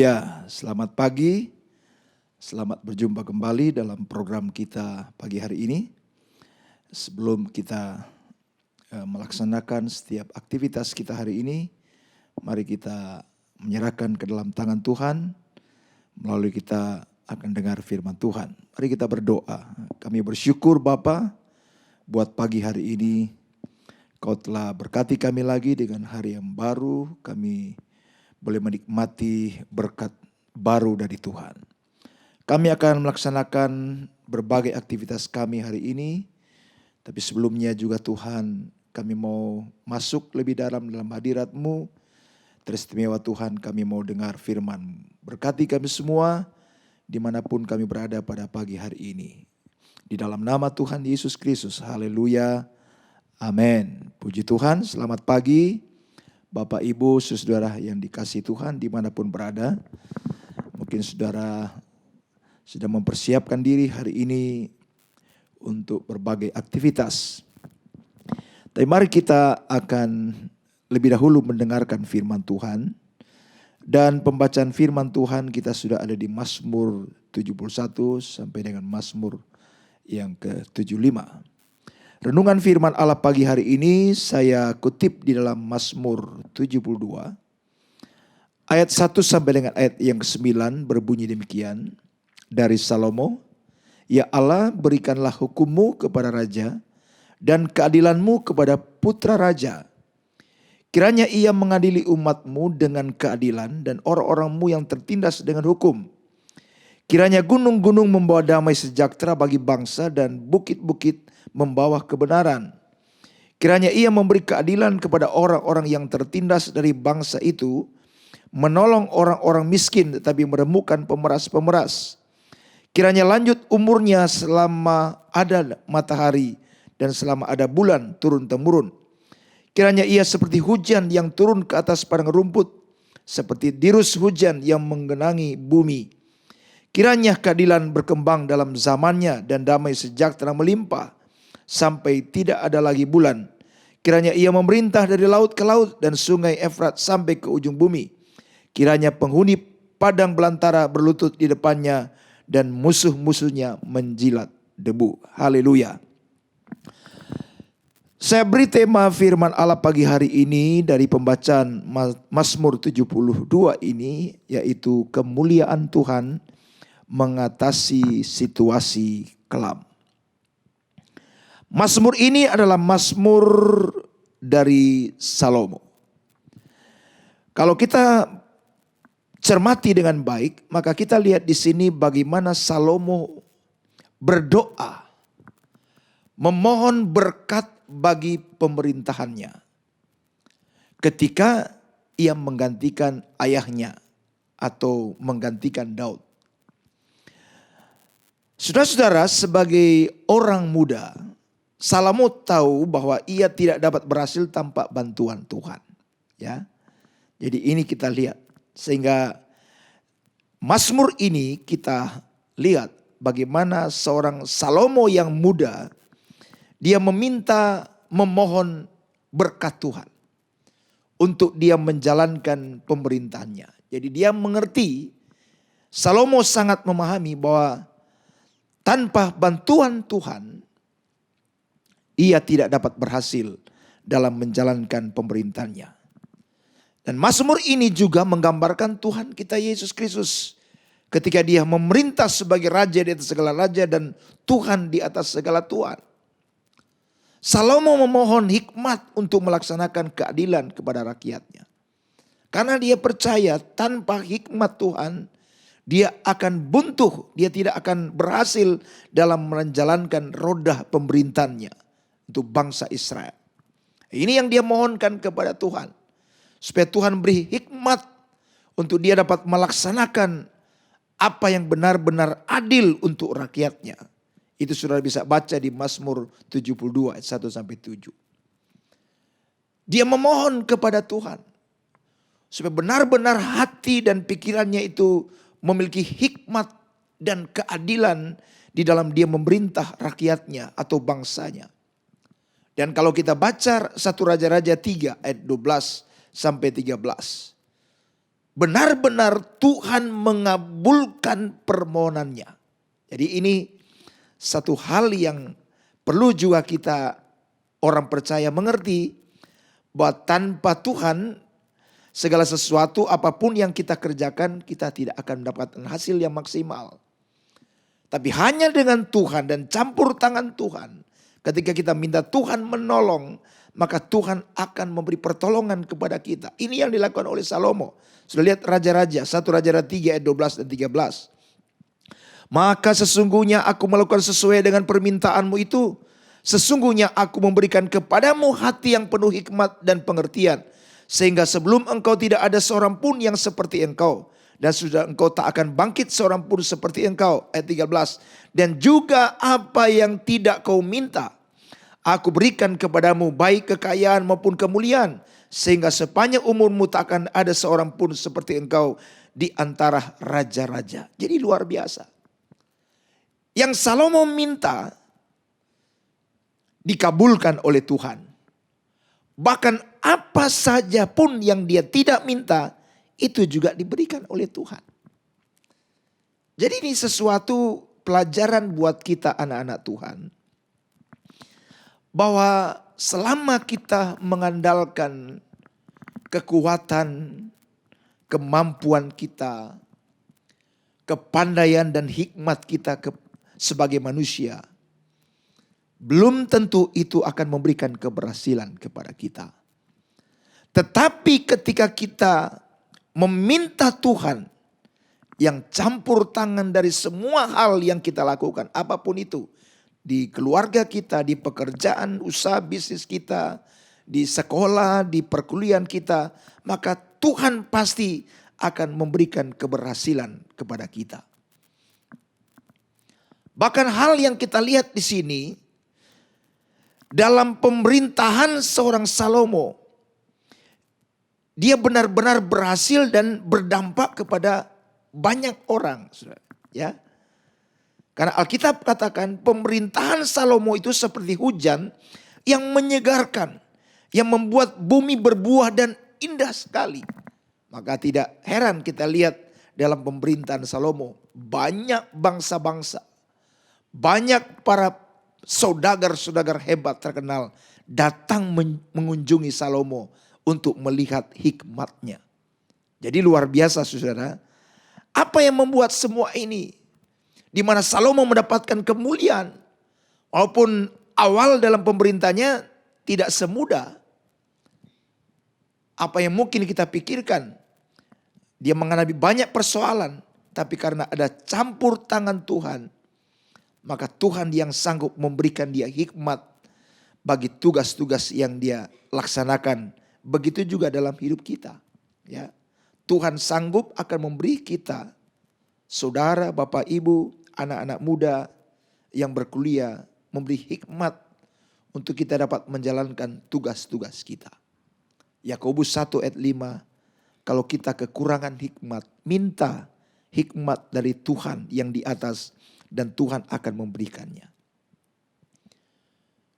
Haleluya, selamat pagi, selamat berjumpa kembali dalam program kita pagi hari ini. Sebelum kita melaksanakan setiap aktivitas kita hari ini, mari kita menyerahkan ke dalam tangan Tuhan, melalui kita akan dengar firman Tuhan. Mari kita berdoa. Kami bersyukur Bapa, buat pagi hari ini, Kau telah berkati kami lagi dengan hari yang baru, kami boleh menikmati berkat baru dari Tuhan. Kami akan melaksanakan berbagai aktivitas kami hari ini. Tapi sebelumnya juga Tuhan, kami mau masuk lebih dalam hadirat-Mu. Teristimewa Tuhan, kami mau dengar firman. Berkati kami semua dimanapun kami berada pada pagi hari ini. Di dalam nama Tuhan Yesus Kristus, haleluya, amin. Puji Tuhan, selamat pagi. Bapak, Ibu, saudara yang dikasihi Tuhan dimanapun berada. Mungkin saudara sedang mempersiapkan diri hari ini untuk berbagai aktivitas. Tapi mari kita akan lebih dahulu mendengarkan firman Tuhan. Dan pembacaan firman Tuhan kita sudah ada di Mazmur 71 sampai dengan Mazmur yang ke-75. Renungan firman Allah pagi hari ini saya kutip di dalam Mazmur 72. Ayat 1 sampai dengan ayat yang ke-9 berbunyi demikian. Dari Salomo, Ya Allah, berikanlah hukum-Mu kepada raja dan keadilan-Mu kepada putra raja. Kiranya ia mengadili umat-Mu dengan keadilan dan orang-orang-Mu yang tertindas dengan hukum. Kiranya gunung-gunung membawa damai sejahtera bagi bangsa dan bukit-bukit membawa kebenaran. Kiranya ia memberi keadilan kepada orang-orang yang tertindas dari bangsa itu, menolong orang-orang miskin tetapi meremukkan pemeras-pemeras. Kiranya lanjut umurnya selama ada matahari dan selama ada bulan turun-temurun. Kiranya ia seperti hujan yang turun ke atas padang rumput, seperti dirus hujan yang menggenangi bumi. Kiranya keadilan berkembang dalam zamannya dan damai sejahtera melimpah sampai tidak ada lagi bulan. Kiranya ia memerintah dari laut ke laut dan sungai Efrat sampai ke ujung bumi. Kiranya penghuni padang belantara berlutut di depannya dan musuh-musuhnya menjilat debu. Haleluya. Saya beri tema firman Allah pagi hari ini dari pembacaan Mazmur 72 ini, yaitu kemuliaan Tuhan mengatasi situasi kelam. Mazmur ini adalah mazmur dari Salomo. Kalau kita cermati dengan baik, maka kita lihat di sini bagaimana Salomo berdoa, memohon berkat bagi pemerintahannya ketika ia menggantikan ayahnya atau menggantikan Daud. Saudara-saudara, sebagai orang muda, Salomo tahu bahwa ia tidak dapat berhasil tanpa bantuan Tuhan. Ya, jadi ini kita lihat. Sehingga Mazmur ini kita lihat bagaimana seorang Salomo yang muda, dia meminta, memohon berkat Tuhan untuk dia menjalankan pemerintahannya. Jadi dia mengerti, Salomo sangat memahami bahwa tanpa bantuan Tuhan, ia tidak dapat berhasil dalam menjalankan pemerintahannya. Dan Mazmur ini juga menggambarkan Tuhan kita Yesus Kristus. Ketika dia memerintah sebagai raja di atas segala raja dan Tuhan di atas segala Tuhan. Salomo memohon hikmat untuk melaksanakan keadilan kepada rakyatnya. Karena dia percaya tanpa hikmat Tuhan, dia akan buntu, dia tidak akan berhasil dalam menjalankan roda pemerintahannya untuk bangsa Israel. Ini yang dia mohonkan kepada Tuhan. Supaya Tuhan beri hikmat untuk dia dapat melaksanakan apa yang benar-benar adil untuk rakyatnya. Itu sudah bisa baca di Mazmur 72 ayat 1 sampai 7. Dia memohon kepada Tuhan supaya benar-benar hati dan pikirannya itu memiliki hikmat dan keadilan di dalam dia memerintah rakyatnya atau bangsanya. Dan kalau kita baca 1 Raja-Raja 3 ayat 12 sampai 13. benar-benar Tuhan mengabulkan permohonannya. Jadi ini satu hal yang perlu juga kita orang percaya mengerti, bahwa tanpa Tuhan segala sesuatu apapun yang kita kerjakan kita tidak akan mendapatkan hasil yang maksimal. Tapi hanya dengan Tuhan dan campur tangan Tuhan, ketika kita minta Tuhan menolong, maka Tuhan akan memberi pertolongan kepada kita. Ini yang dilakukan oleh Salomo. Sudah lihat Raja-Raja, 1 Raja-Raja 3 ayat 12 dan 13. Maka sesungguhnya aku melakukan sesuai dengan permintaanmu itu. Sesungguhnya aku memberikan kepadamu hati yang penuh hikmat dan pengertian. Sehingga sebelum engkau tidak ada seorang pun yang seperti engkau. Dan sudah engkau tak akan bangkit seorang pun seperti engkau. Ayat 13. Dan juga apa yang tidak kau minta, aku berikan kepadamu baik kekayaan maupun kemuliaan. Sehingga sepanjang umurmu tak akan ada seorang pun seperti engkau di antara raja-raja. Jadi luar biasa. Yang Salomo minta dikabulkan oleh Tuhan. Bahkan apa saja pun yang dia tidak minta, itu juga diberikan oleh Tuhan. Jadi ini sesuatu pelajaran buat kita anak-anak Tuhan. Bahwa selama kita mengandalkan kekuatan, kemampuan kita, kepandaian dan hikmat kita sebagai manusia, belum tentu itu akan memberikan keberhasilan kepada kita. Tetapi ketika kita meminta Tuhan yang campur tangan dari semua hal yang kita lakukan, apapun itu, di keluarga kita, di pekerjaan, usaha bisnis kita, di sekolah, di perkuliahan kita, maka Tuhan pasti akan memberikan keberhasilan kepada kita. Bahkan hal yang kita lihat di sini, dalam pemerintahan seorang Salomo, dia benar-benar berhasil dan berdampak kepada banyak orang, ya. Karena Alkitab katakan pemerintahan Salomo itu seperti hujan yang menyegarkan, yang membuat bumi berbuah dan indah sekali. Maka tidak heran kita lihat dalam pemerintahan Salomo, banyak bangsa-bangsa, banyak para saudagar-saudagar hebat terkenal datang mengunjungi Salomo untuk melihat hikmatnya. Jadi luar biasa saudara. Apa yang membuat semua ini? Di mana Salomo mendapatkan kemuliaan. Walaupun awal dalam pemerintahnya tidak semudah apa yang mungkin kita pikirkan. Dia menghadapi banyak persoalan. Tapi karena ada campur tangan Tuhan, maka Tuhan yang sanggup memberikan dia hikmat bagi tugas-tugas yang dia laksanakan. Begitu juga dalam hidup kita. Ya, Tuhan sanggup akan memberi kita, saudara, bapak, ibu, anak-anak muda yang berkuliah, memberi hikmat untuk kita dapat menjalankan tugas-tugas kita. Yakobus 1 ayat 5, kalau kita kekurangan hikmat, minta hikmat dari Tuhan yang di atas dan Tuhan akan memberikannya.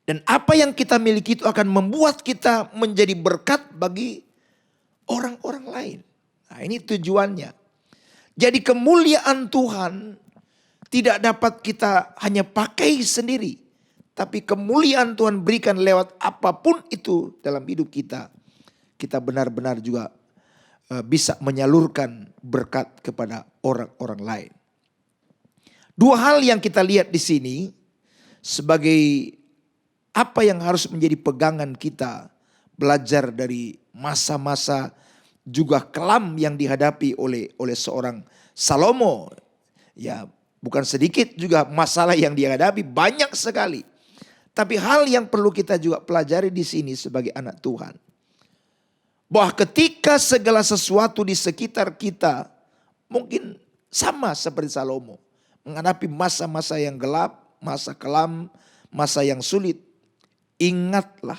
Dan apa yang kita miliki itu akan membuat kita menjadi berkat bagi orang-orang lain. Nah, ini tujuannya. Jadi kemuliaan Tuhan tidak dapat kita hanya pakai sendiri. Tapi kemuliaan Tuhan berikan lewat apapun itu dalam hidup kita. Kita benar-benar juga bisa menyalurkan berkat kepada orang-orang lain. Dua hal yang kita lihat di sini sebagai apa yang harus menjadi pegangan kita belajar dari masa-masa juga kelam yang dihadapi oleh seorang Salomo. Ya, bukan sedikit juga masalah yang dihadapi, banyak sekali. Tapi hal yang perlu kita juga pelajari di sini sebagai anak Tuhan, bahwa ketika segala sesuatu di sekitar kita mungkin sama seperti Salomo, menghadapi masa-masa yang gelap, masa kelam, masa yang sulit, ingatlah.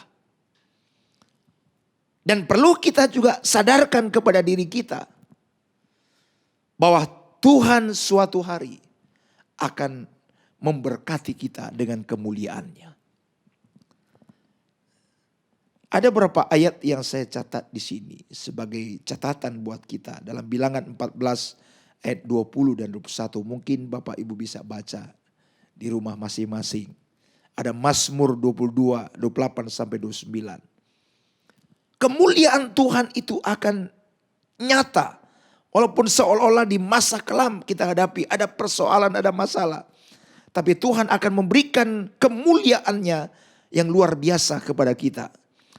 Dan perlu kita juga sadarkan kepada diri kita bahwa Tuhan suatu hari akan memberkati kita dengan kemuliaannya. Ada beberapa ayat yang saya catat di sini sebagai catatan buat kita dalam Bilangan 14 ayat 20 dan 21. Mungkin Bapak Ibu bisa baca di rumah masing-masing. Ada Mazmur 22, 28 sampai 29. Kemuliaan Tuhan itu akan nyata. Walaupun seolah-olah di masa kelam kita hadapi ada persoalan, ada masalah. Tapi Tuhan akan memberikan kemuliaannya yang luar biasa kepada kita.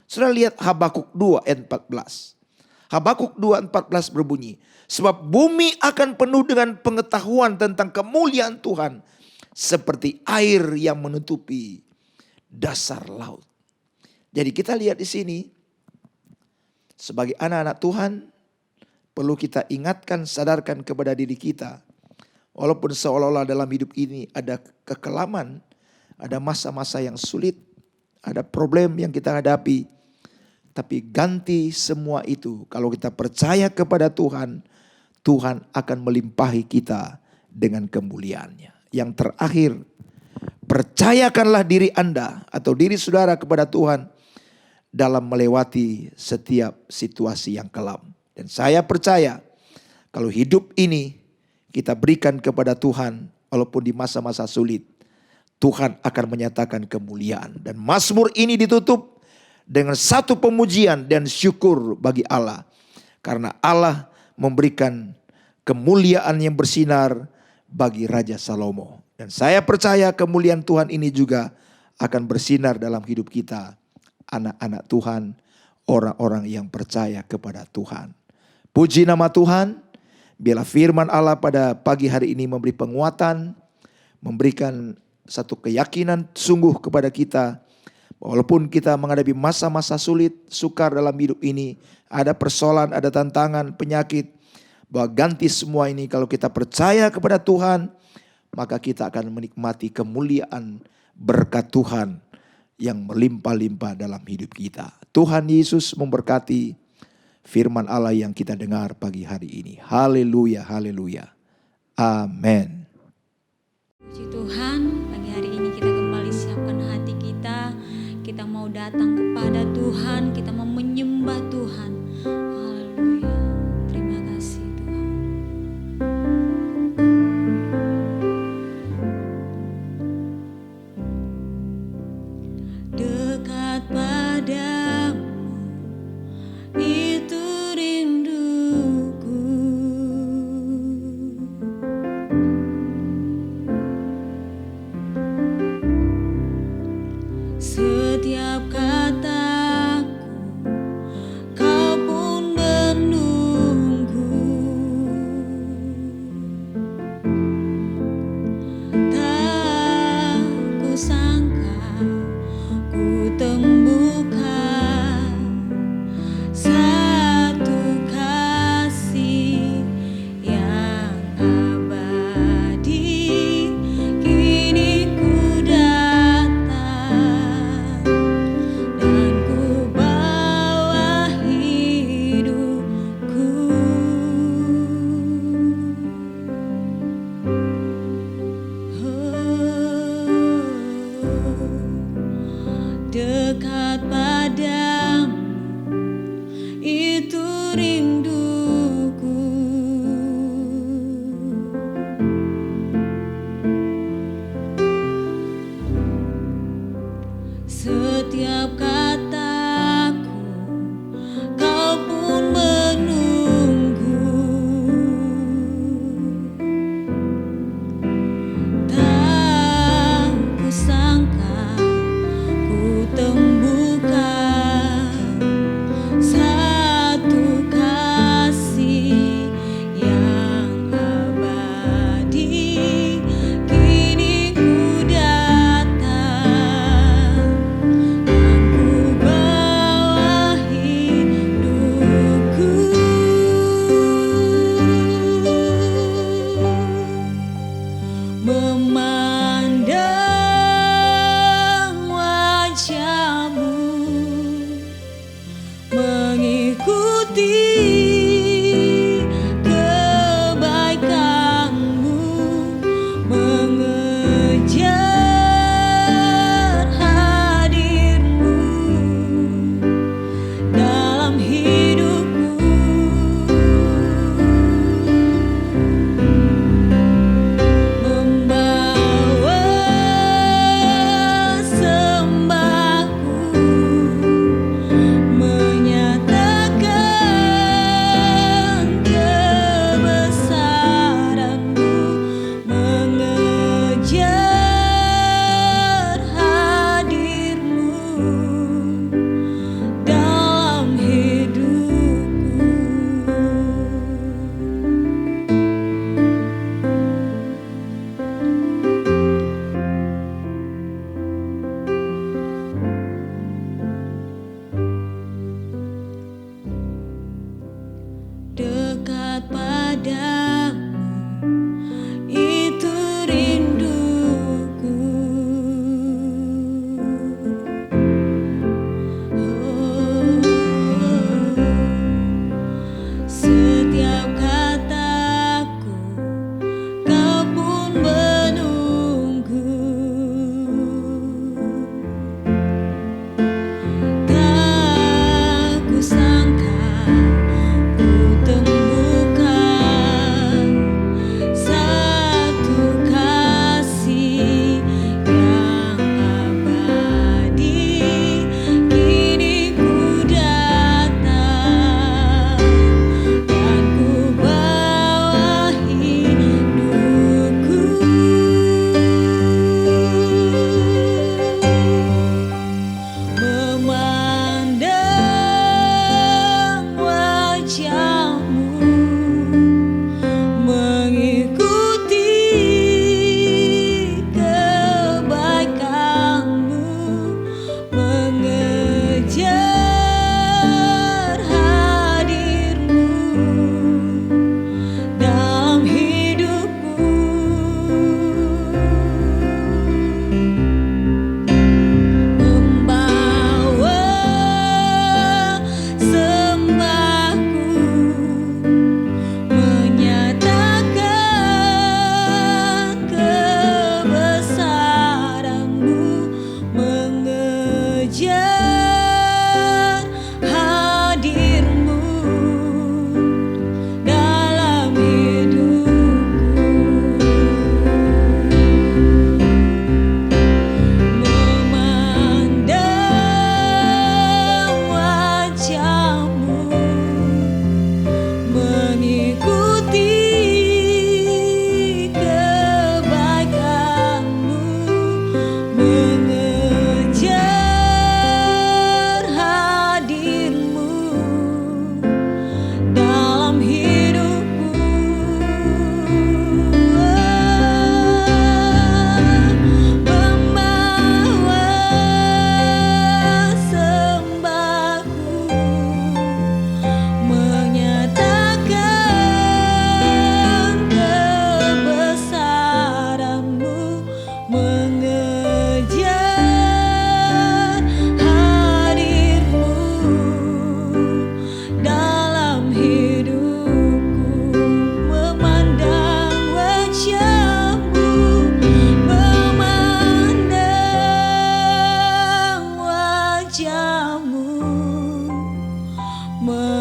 Sudah lihat Habakuk 2 ayat 14. Habakuk 2 ayat 14 berbunyi, sebab bumi akan penuh dengan pengetahuan tentang kemuliaan Tuhan seperti air yang menutupi dasar laut. Jadi kita lihat di sini sebagai anak-anak Tuhan perlu kita ingatkan, sadarkan kepada diri kita. Walaupun seolah-olah dalam hidup ini ada kekelaman, ada masa-masa yang sulit, ada problem yang kita hadapi. Tapi ganti semua itu, kalau kita percaya kepada Tuhan, Tuhan akan melimpahi kita dengan kemuliaannya. Yang terakhir, percayakanlah diri Anda atau diri saudara kepada Tuhan dalam melewati setiap situasi yang kelam. Dan saya percaya kalau hidup ini kita berikan kepada Tuhan, walaupun di masa-masa sulit, Tuhan akan menyatakan kemuliaan. Dan Mazmur ini ditutup dengan satu pemujian dan syukur bagi Allah. Karena Allah memberikan kemuliaan yang bersinar bagi Raja Salomo. Dan saya percaya kemuliaan Tuhan ini juga akan bersinar dalam hidup kita. Anak-anak Tuhan, orang-orang yang percaya kepada Tuhan. Puji nama Tuhan. Biarlah firman Allah pada pagi hari ini memberi penguatan, memberikan satu keyakinan sungguh kepada kita. Walaupun kita menghadapi masa-masa sulit, sukar dalam hidup ini, ada persoalan, ada tantangan, penyakit, bahwa ganti semua ini kalau kita percaya kepada Tuhan, maka kita akan menikmati kemuliaan berkat Tuhan yang melimpah-limpah dalam hidup kita. Tuhan Yesus memberkati firman Allah yang kita dengar pagi hari ini. Haleluya, haleluya. Amin. Puji Tuhan, pagi hari ini kita kembali siapkan hati kita. Kita mau datang kepada Tuhan, kita mau menyembah Tuhan. Haleluya. Terima kasih Tuhan. Dekat padamu itu rinduku. Setiap kata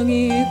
menyatakan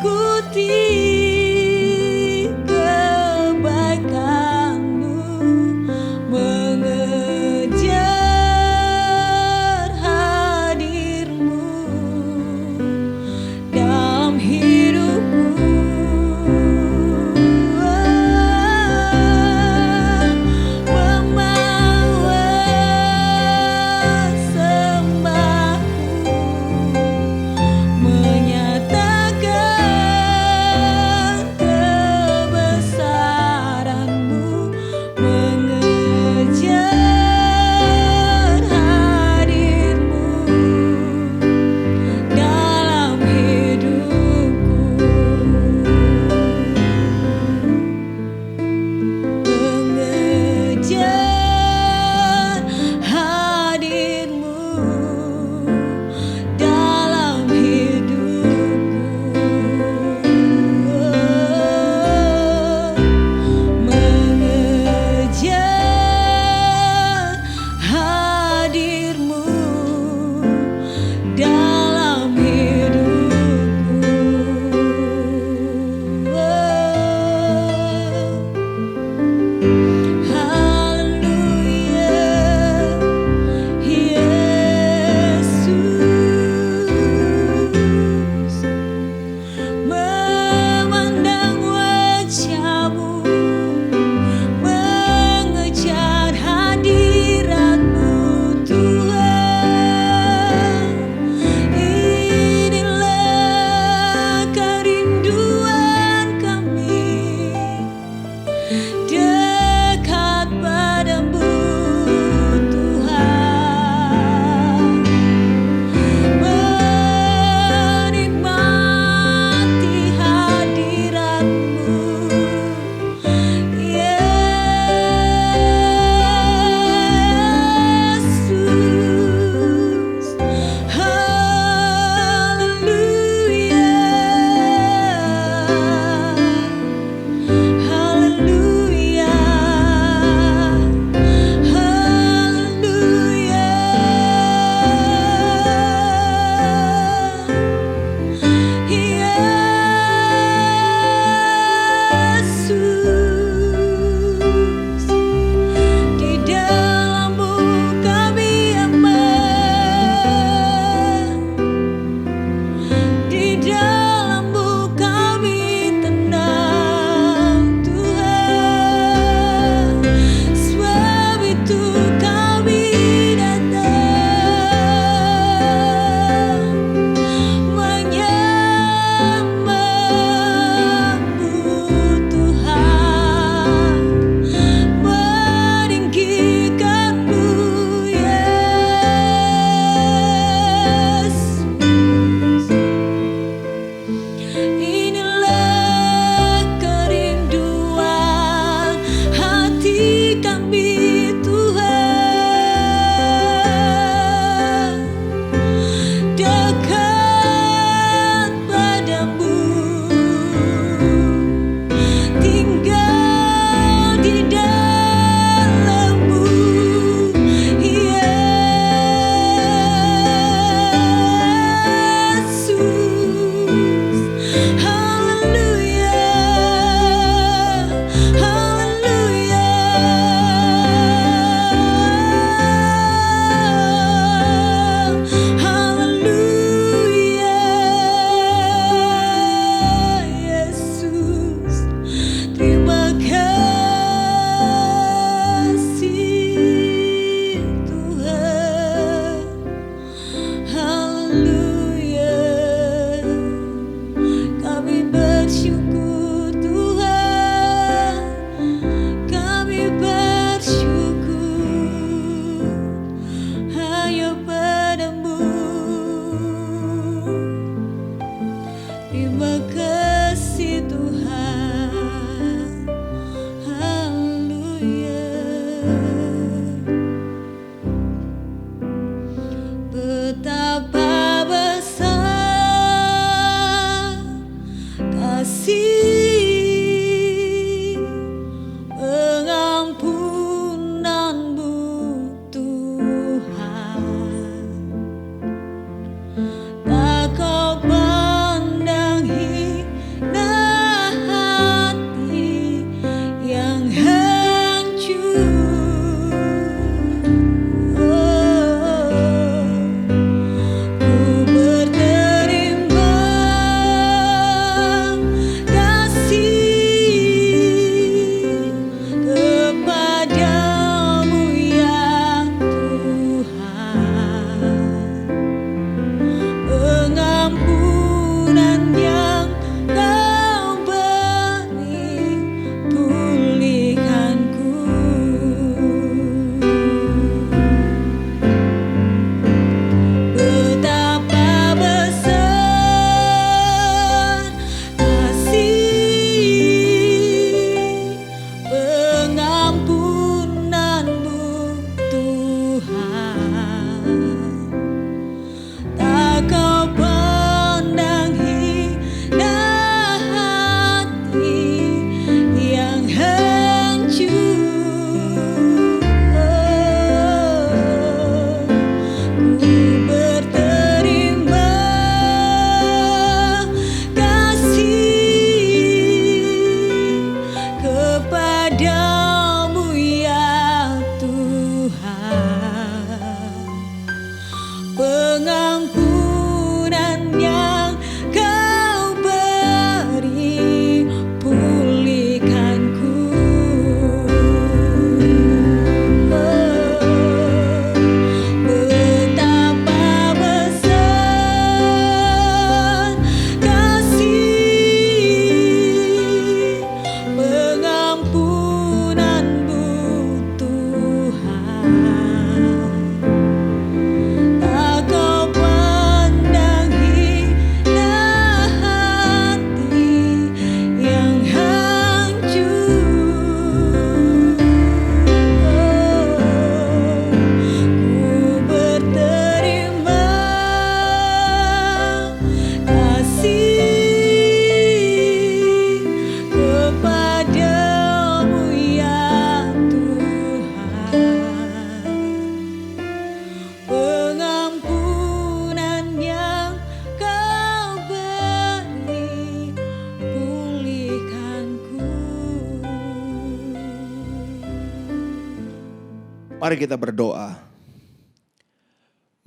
Mari kita berdoa.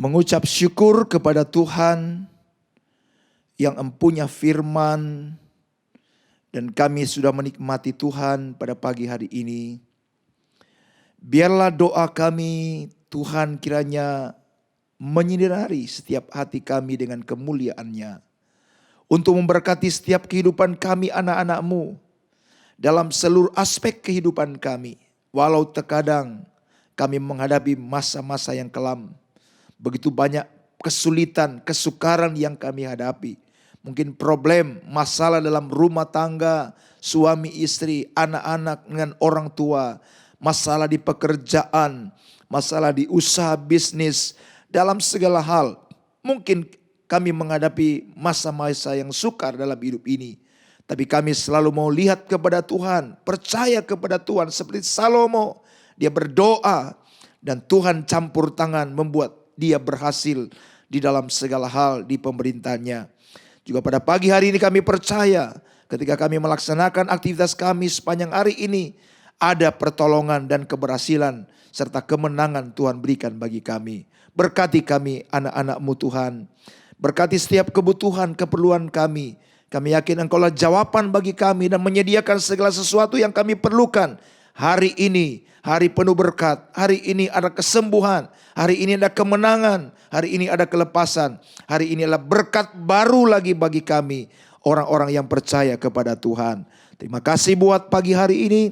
Mengucap syukur kepada Tuhan yang empunya firman, dan kami sudah menikmati Tuhan pada pagi hari ini. Biarlah doa kami, Tuhan kiranya menyinari setiap hati kami dengan kemuliaan-Nya, untuk memberkati setiap kehidupan kami anak-anak-Mu dalam seluruh aspek kehidupan kami. Walau terkadang kami menghadapi masa-masa yang kelam, begitu banyak kesulitan, kesukaran yang kami hadapi. Mungkin problem, masalah dalam rumah tangga, suami istri, anak-anak dengan orang tua, masalah di pekerjaan, masalah di usaha bisnis, dalam segala hal. Mungkin kami menghadapi masa-masa yang sukar dalam hidup ini. Tapi kami selalu mau lihat kepada Tuhan, percaya kepada Tuhan. Seperti Salomo, dia berdoa dan Tuhan campur tangan membuat dia berhasil di dalam segala hal di pemerintahannya. Juga pada pagi hari ini kami percaya ketika kami melaksanakan aktivitas kami sepanjang hari ini, ada pertolongan dan keberhasilan serta kemenangan Tuhan berikan bagi kami. Berkati kami anak-anak-Mu Tuhan. Berkati setiap kebutuhan, keperluan kami. Kami yakin Engkau-lah jawaban bagi kami dan menyediakan segala sesuatu yang kami perlukan. Hari ini, hari penuh berkat. Hari ini ada kesembuhan. Hari ini ada kemenangan. Hari ini ada kelepasan. Hari ini adalah berkat baru lagi bagi kami, orang-orang yang percaya kepada Tuhan. Terima kasih buat pagi hari ini.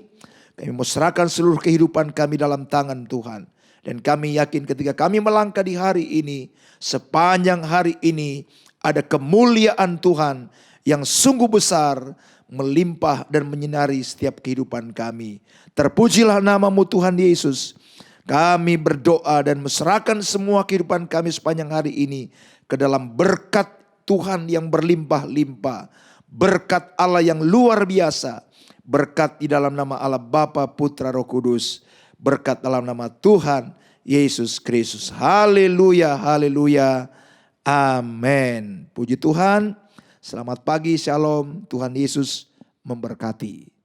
Kami mau serahkan seluruh kehidupan kami dalam tangan Tuhan. Dan kami yakin ketika kami melangkah di hari ini, sepanjang hari ini ada kemuliaan Tuhan yang sungguh besar, melimpah dan menyinari setiap kehidupan kami. Terpujilah nama-Mu Tuhan Yesus. Kami berdoa dan menyerahkan semua kehidupan kami sepanjang hari ini ke dalam berkat Tuhan yang berlimpah-limpah. Berkat Allah yang luar biasa. Berkat di dalam nama Allah Bapa, Putra, Roh Kudus. Berkat dalam nama Tuhan Yesus Kristus. Haleluya, haleluya. Amin. Puji Tuhan. Selamat pagi, shalom. Tuhan Yesus memberkati.